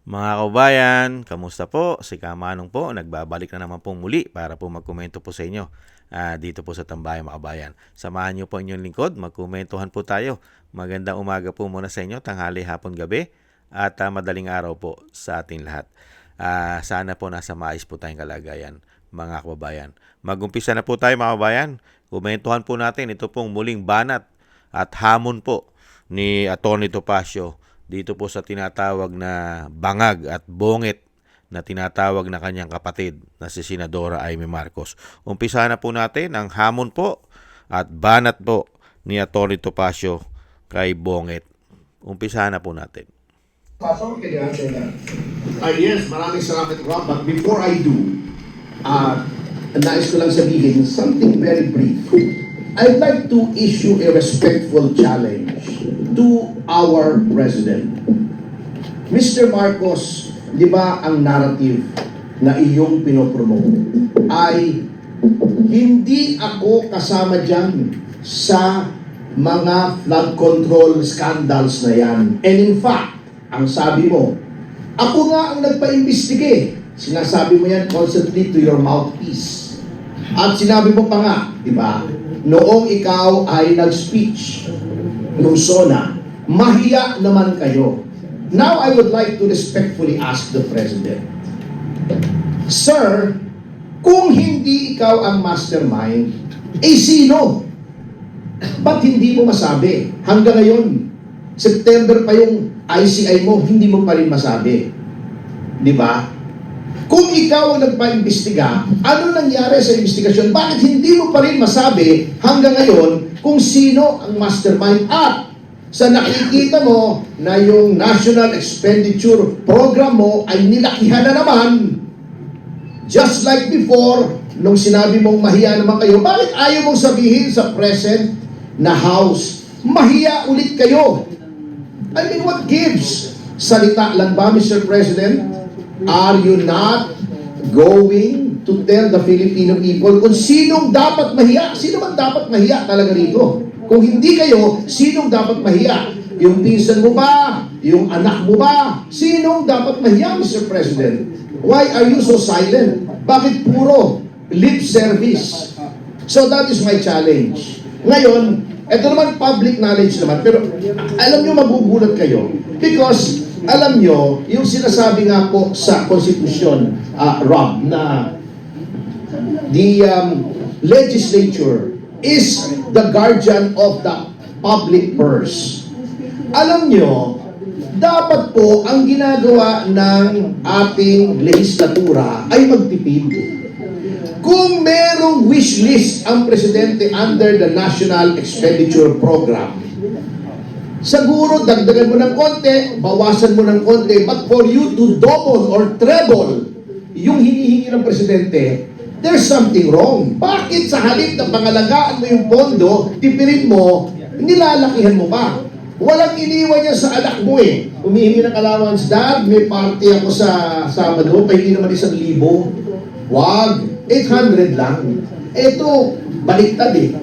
Mga kabayan, kamusta po? Si Kamanong po, nagbabalik na naman pong muli para po magkomento po sa inyo dito po sa Tambayan mga kabayan. Samahan niyo po inyong lingkod, magkomentuhan po tayo. Magandang umaga po muna sa inyo, tanghali, hapon, gabi at madaling araw po sa ating lahat. Sana po nasa maayos po tayong kalagayan mga kababayan. Mag-umpisa na po tayo mga kababayan. Komentuhan po natin ito pong muling banat at hamon po ni Atty. Topacio dito po sa tinatawag na bangag at bongit na tinatawag na kanyang kapatid na si Senadora Amy Marcos. Umpisa na po natin ang hamon po at banat po ni Atty. Topacio kay Bongit. Umpisa na po natin. Pasok, can you answer that? Yes, maraming salamat, Rob. But before I do, nais ko lang sabihin something very brief. I'd like to issue a respectful challenge to our President. Mr. Marcos, di ba ang narrative na iyong pinopromote ay hindi ako kasama dyan sa mga flood control scandals na yan. And in fact, ang sabi mo, ako nga ang nagpa-imbestige. Sinasabi mo yan constantly to your mouthpiece. At sinabi mo pa nga, di ba, noong ikaw ay nag-speech nung SONA, mahiya naman kayo. Now, I would like to respectfully ask the President, Sir, kung hindi ikaw ang mastermind, sino? Ba't hindi mo masabi? Hanggang ngayon, September pa yung ICI mo, hindi mo pa rin masabi. Di ba? Kung ikaw ang nagpa-imbestiga, ano nangyari sa investigasyon? Bakit hindi mo pa rin masabi hanggang ngayon kung sino ang mastermind? At sa nakikita mo na yung National Expenditure Program mo ay nilakihan na naman, just like before, nung sinabi mong mahiya naman kayo, bakit ayaw mong sabihin sa present na House, mahiya ulit kayo? I mean, what gives? Salita lang ba, Mr. President? Are you not going to tell the Filipino people kung sinong dapat mahiya? Sino man dapat mahiya talaga rito? Kung hindi kayo, sinong dapat mahiya? Yung pinsan mo ba? Yung anak mo ba? Sinong dapat mahiya, Mr. President? Why are you so silent? Bakit puro lip service? So that is my challenge. Ngayon, ito naman public knowledge naman, pero alam nyo, mabubulat kayo. Because, alam nyo, yung sinasabi nga po sa Konstitusyon, Rob, na the legislature is the guardian of the public purse. Alam nyo, dapat po ang ginagawa ng ating legislatura ay magtipid. Kung merong wish list ang presidente under the National Expenditure Program, siguro dagdagan mo ng konti, bawasan mo ng konti, but for you to double or treble yung hinihingi ng presidente, there's something wrong. Bakit sa halip na pangalagaan mo yung pondo, tipirin mo, nilalakihan mo pa? Walang iniwan niya sa anak mo eh. Humihingi ng allowance, Dad, may party ako sa Sabado, pahingi naman 1,000. Wag, 800 lang. Ito, baliktad eh.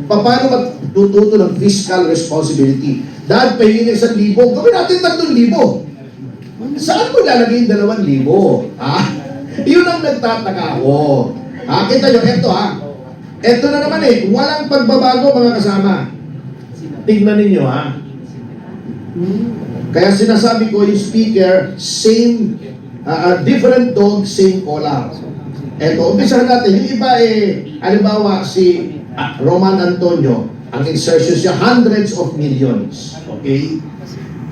Paano matututo ng fiscal responsibility? Dad, pahingi ng 1,000, gawin natin 3,000. Saan mo lalagay yung 2,000? Yun ang nagtataka ako. Kita nyo, Ito na naman eh, walang pagbabago mga kasama. Tignan ninyo Kaya sinasabi ko yung speaker, same, different dog, same collar. Eto, umpisahan natin. Yung iba halimbawa si Roman Antonio, ang insertion siya, hundreds of millions. Okay?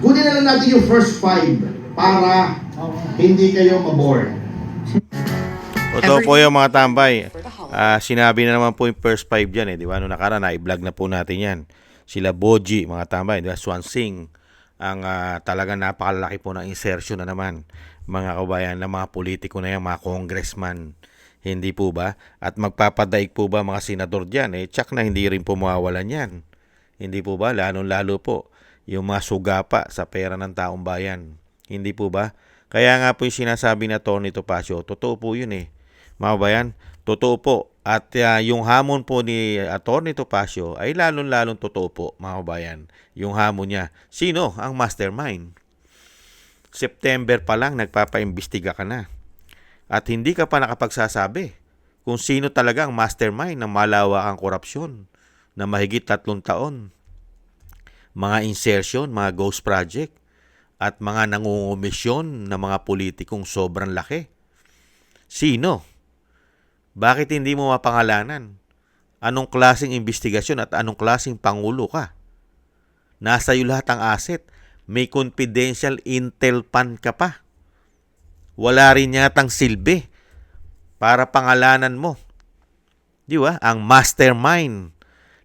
Kunin na lang natin yung first 5 para hindi kayo maboard. Ito po yung mga tambay. Sinabi na naman po yung first 5 dyan di ba? Noong nakaraan, i-vlog na po natin yan. Sila Boji, mga tambay, di ba? Swansing, ang talagang napakalaki po ng insertion na naman, mga kabayan, ng mga politiko na yan, mga congressman. Hindi po ba? At magpapadaig po ba mga senador dyan? Tsak na hindi rin po mawawalan yan. Hindi po ba? Lalo po yung mga sugapa sa pera ng taong bayan. Hindi po ba? Kaya nga po yung sinasabi na Tony Topacio, totoo po yun mga kabayan. Totoo po. At yung hamon po ni Atty. Topacio ay lalong-lalong totoo po, mga kabayan. Yung hamon niya, sino ang mastermind? September pa lang nagpapaimbestiga ka na. At hindi ka pa nakapagsasabi kung sino talaga ang mastermind ng malawakang korupsyon na mahigit 3 taon. Mga insertion, mga ghost project, at mga nangungumisyon na mga politikong sobrang laki. Sino? Bakit hindi mo mapangalanan? Anong klaseng investigasyon at anong klaseng pangulo ka? Nasa iyo lahat ang asset. May confidential intel pan ka pa. Wala rin yatang silbi para pangalanan mo. Di ba? Ang mastermind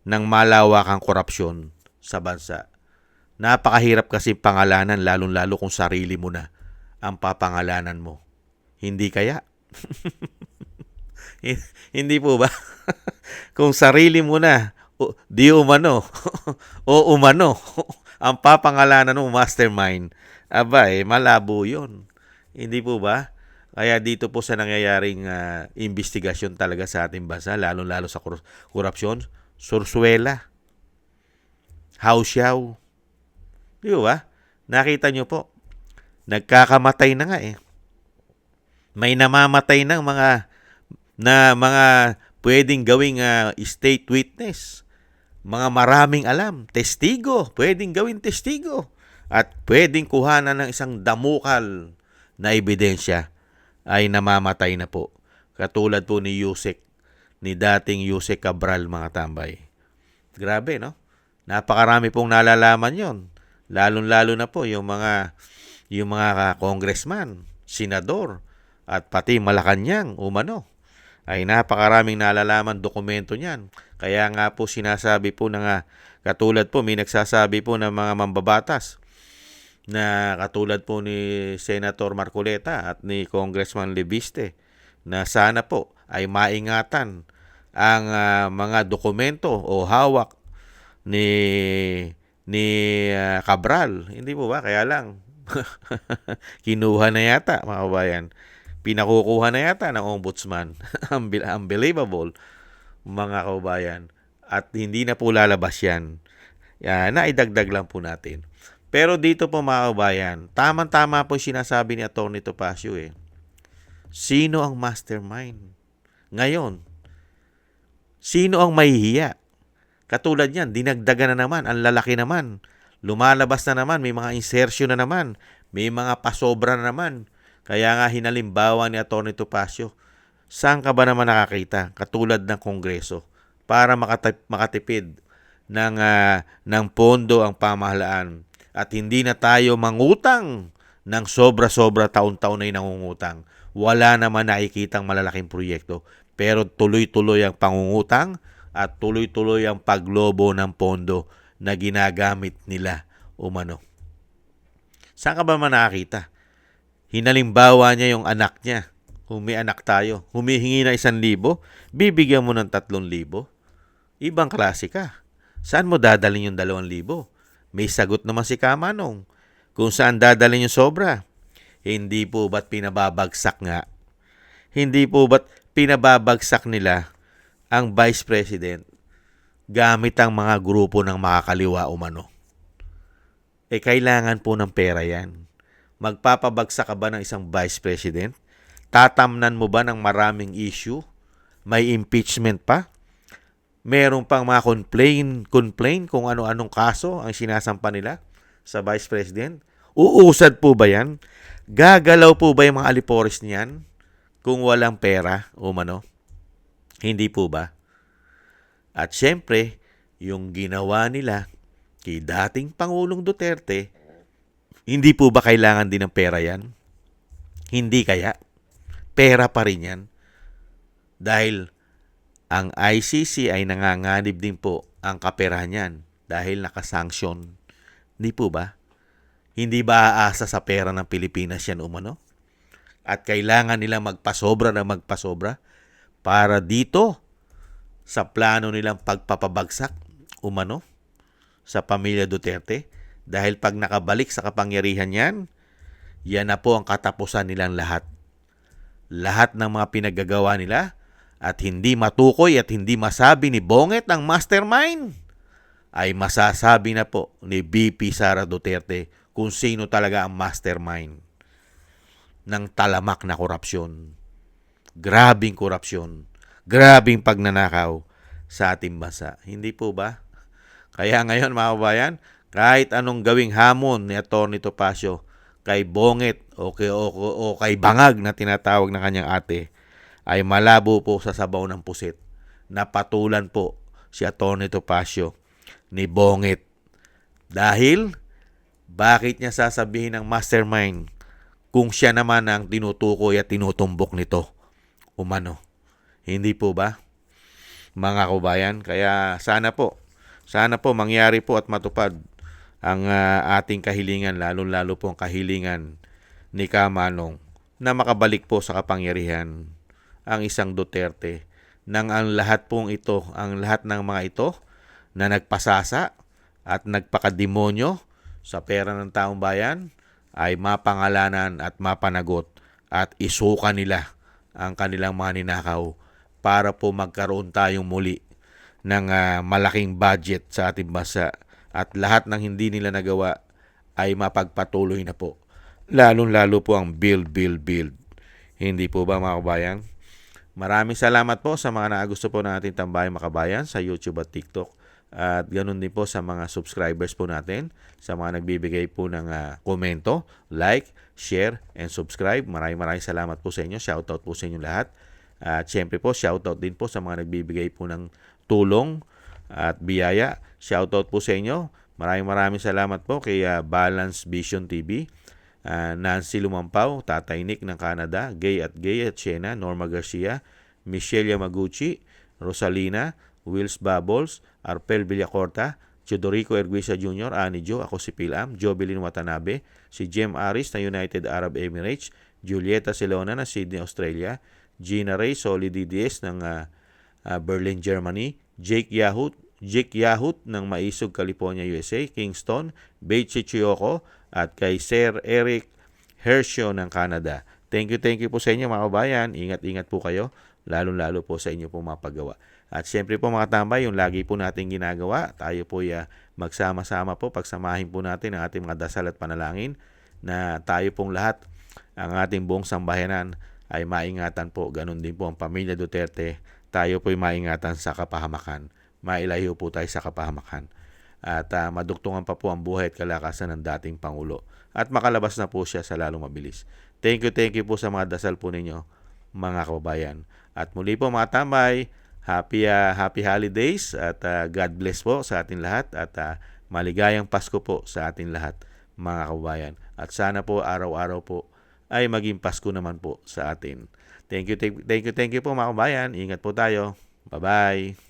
ng malawakang korupsyon sa bansa. Napakahirap kasi pangalanan, lalong-lalo kung sarili mo na ang papangalanan mo. Hindi kaya? Hindi po ba? Kung sarili mo na, di umano, o umano, ang papangalanan mo mastermind, aba malabo yun. Hindi po ba? Kaya dito po sa nangyayaring investigasyon talaga sa ating bansa, lalong-lalo sa korupsyon, sursuela, hausyaw. Di ba? Nakita nyo po, nagkakamatay na nga eh. May namamatay ng mga pwedeng gawing state witness. Mga maraming alam, testigo, pwedeng gawing testigo. At pwedeng kuhanan ng isang damukal na ebidensya ay namamatay na po. Katulad po ni dating Yusek Cabral, mga tambay. Grabe, no? Napakarami pong nalalaman yon. Lalong-lalo na po yung mga congressman, senador, at pati Malacanang, umano. Ay napakaraming nalalaman dokumento niyan. Kaya nga po sinasabi po na katulad po, may nagsasabi po ng mga mambabatas na katulad po ni Senator Marcoleta at ni Congressman Lebiste na sana po ay maingatan ang mga dokumento o hawak ni Cabral. Hindi po ba? Kaya lang, kinuha na yata, mga kabayan. Pinakukuha na yata ng ombudsman. Unbelievable, mga kabayan. At hindi na po lalabas yan. Naidagdag lang po natin. Pero dito po, mga kabayan, tamang-tama po sinasabi ni Atty. Topacio eh. Sino ang mastermind? Ngayon, sino ang mahihiya? Katulad yan, dinagdagan na naman, ang lalaki naman. Lumalabas na naman, may mga insertion na naman, may mga pasobra na naman. Kaya nga hinalimbawa ni Atty. Topacio, saan ka ba naman nakakita? Katulad ng Kongreso, para makatipid ng pondo ang pamahalaan at hindi na tayo mangutang ng sobra-sobra, taon-taon ay nangungutang. Wala naman nakikitang malalaking proyekto, pero tuloy-tuloy ang pangungutang at tuloy-tuloy ang paglobo ng pondo na ginagamit nila umano. Saan ka ba man nakakita? Hinalimbawa niya yung anak niya. Kung may anak tayo, humihingi na 1,000, bibigyan mo ng 3,000. Ibang klase ka. Saan mo dadalhin yung 2,000? May sagot naman si Kamanong. Kung saan dadalhin yung sobra? Hindi po ba't pinababagsak nga? Hindi po ba't pinababagsak nila ang Vice President gamit ang mga grupo ng makakaliwa umano? Kailangan po ng pera yan. Magpapabagsak ka ba ng isang Vice President? Tatamnan mo ba ng maraming issue? May impeachment pa? Meron pang mga complain kung ano-anong kaso ang sinasampa nila sa Vice President? Uusad po ba yan? Gagalaw po ba yung mga alipores niyan kung walang pera umano? Hindi po ba? At syempre, yung ginawa nila kay dating Pangulong Duterte, hindi po ba kailangan din ng pera yan? Hindi kaya? Pera pa rin yan. Dahil ang ICC ay nanganganib din po ang kaperahan yan dahil nakasanksyon. Hindi po ba? Hindi ba aasa sa pera ng Pilipinas yan umano? At kailangan nila magpasobra para dito sa plano nilang pagpapabagsak umano sa pamilya Duterte. Dahil pag nakabalik sa kapangyarihan yan na po ang katapusan nilang lahat. Lahat ng mga pinaggagawa nila at hindi matukoy at hindi masabi ni Bonget ang mastermind ay masasabi na po ni VP Sara Duterte kung sino talaga ang mastermind ng talamak na korupsyon. Grabing korupsyon. Grabing pagnanakaw sa ating bansa. Hindi po ba? Kaya ngayon mga kabayan, kahit anong gawing hamon ni Atty. Topacio kay Bonget o kay Bangag na tinatawag ng kanyang ate, ay malabo po sa sabaw ng pusit. Napatulan po si Atty. Topacio ni Bonget. Dahil, bakit niya sasabihin ng mastermind kung siya naman ang tinutukoy at tinutumbok nito? Umano. Hindi po ba, mga kabayan? Kaya sana po mangyari po at matupad ang ating kahilingan, lalo-lalo po ang kahilingan ni Kamanong na makabalik po sa kapangyarihan ang isang Duterte nang ang lahat ng mga ito na nagpasasa at nagpakademonyo sa pera ng taong bayan ay mapangalanan at mapanagot at isuka nila ang kanilang mga ninakaw para po magkaroon tayong muli ng malaking budget sa ating bansa at lahat ng hindi nila nagawa ay mapagpatuloy na po. Lalong-lalo po ang build. Hindi po ba mga kabayan? Maraming salamat po sa mga naagusto po ng ating Tambayang Makabayan sa YouTube at TikTok. At ganoon din po sa mga subscribers po natin, sa mga nagbibigay po ng komento, like, share, and subscribe. Maraming salamat po sa inyo. Shoutout po sa inyo lahat. At syempre po, shoutout din po sa mga nagbibigay po ng tulong at biyaya. Shoutout po sa inyo. Maraming salamat po kay Balance Vision TV, Nancy Lumampaw, Tatay Nick ng Canada, Gay at Siena, Norma Garcia, Michelle Yamaguchi, Rosalina, Wills Bubbles, Arpel Villacorta, Chudorico Erguisa Jr., Ani Jo, ako si Pilam, Jovelyn Watanabe, si Jem Aris na United Arab Emirates, Julieta Silona na Sydney, Australia, Gina Ray Soli DDS ng Berlin, Germany, Jake Yahut ng Maisog, California, USA, Kingston, Beichi Chiyoko, at kay Sir Eric Hershio ng Canada. Thank you po sa inyo mga kabayan. Ingat po kayo, lalo po sa inyo po mapagawa. At syempre po mga tambay, yung lagi po natin ginagawa, tayo po magsama-sama po, pagsamahin po natin ang ating mga dasal at panalangin na tayo pong lahat, ang ating buong sambayanan ay maingatan po. Ganon din po ang pamilya Duterte, tayo po'y maingatan sa kapahamakan. Mailayo po tayo sa kapahamakan. At madugtungan pa po ang buhay at kalakasan ng dating Pangulo. At makalabas na po siya sa lalong mabilis. Thank you po sa mga dasal po ninyo, mga kababayan. At muli po mga tambay, happy holidays at God bless po sa atin lahat at maligayang Pasko po sa atin lahat, mga kababayan. At sana po araw-araw po ay maging Pasko naman po sa atin. Thank you po mga kabayan. Ingat po tayo. Bye-bye.